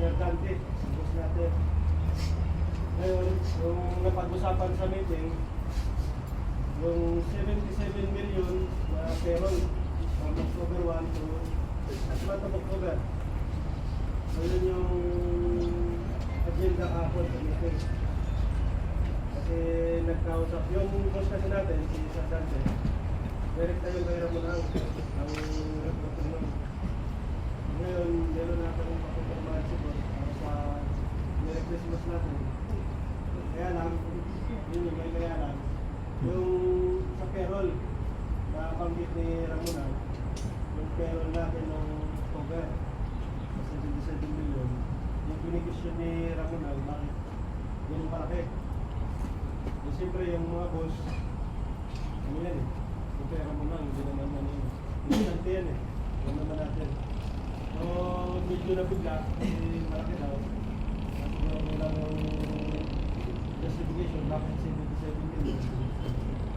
Sir Dante, boss natin. Ngayon, yung napag-usapan sa meeting, yung 77 million na payroll from October 1 to at month of October. So yun yung agenda kahapon sa meeting. Kasi nagkausap yung boss kasi natin, si Sir Dante, direct tayo kay Ramon ang reporter nun. Ngayon, meron natin yung pakupormahan si boss para sa Merry Christmas natin. Kaya lang, yun yung may kaya lang, yung sa payroll na banggit ni Ramon, yung payroll natin ng October, sa 77 million, yung binigusyon ni Ramon, bakit ganun palaki? Yung siyempre yung mga boss, ano yan eh, yung pera mo lang, hindi naman yan eh. Hindi natin yan eh, yan naman natin. So, medyo na bigla, kasi malaki daw. At wala yung justification, bakit 77 million.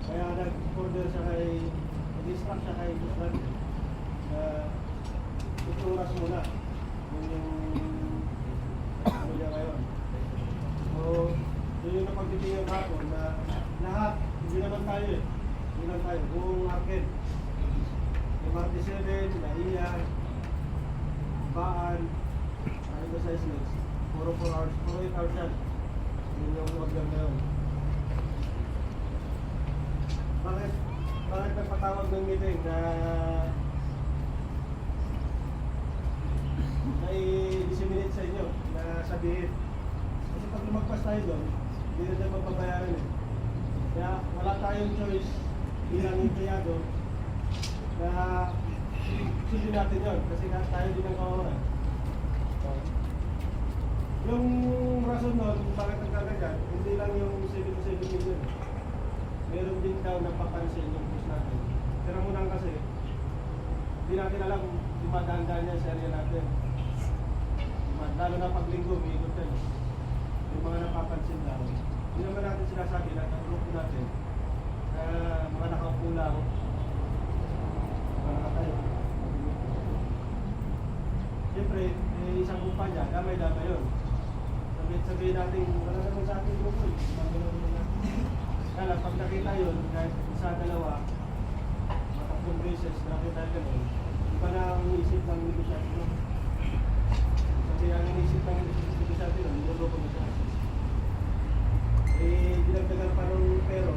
Kaya nag-order siya kay, nag-instruct siya kay Boss Dante na ituras muna yung ano niya ngayon. So, yun yung napagtitingin ako na lahat, hindi naman tayo eh. Hindi lang tayo, buong market. MRT7, Naiya, Baan, ito sa Islex, 4 hours, 4 hours yan. Yun yung order ngayon. Bakit nagpatawag ng meeting na i-disseminate sa inyo na sabihin? Kasi pag lumagpas tayo doon, hindi na tayo mapabayaran eh. Kaya wala tayong choice bilang empleyado na sundin natin yun kasi tayo din ang kawawa. Yung rason nun, bakit nagkagagan, hindi lang yung 77 million. Meron din daw napapansin yung post natin. Pero munang kasi, hindi natin alam kung madaan-daan niya sa area natin. Lalo na pag linggo, may ikot tayo. Yung mga napapansin lang. Hindi naman natin sinasabi na grupo natin na mga nakaupo lang, mga nakatayo. Siyempre, isang kumpanya, damay-damay yun. Sabihin natin, wala naman sa ating grupo eh. Kaya pag nakita yun, kahit isa, dalawa, matatlong beses, nakita gano'n, iba na ang isip ng negosyante. Sabi ang inisip ng negosyante nun, niloloko na siya. Eh, dinagdagan pa nung pero,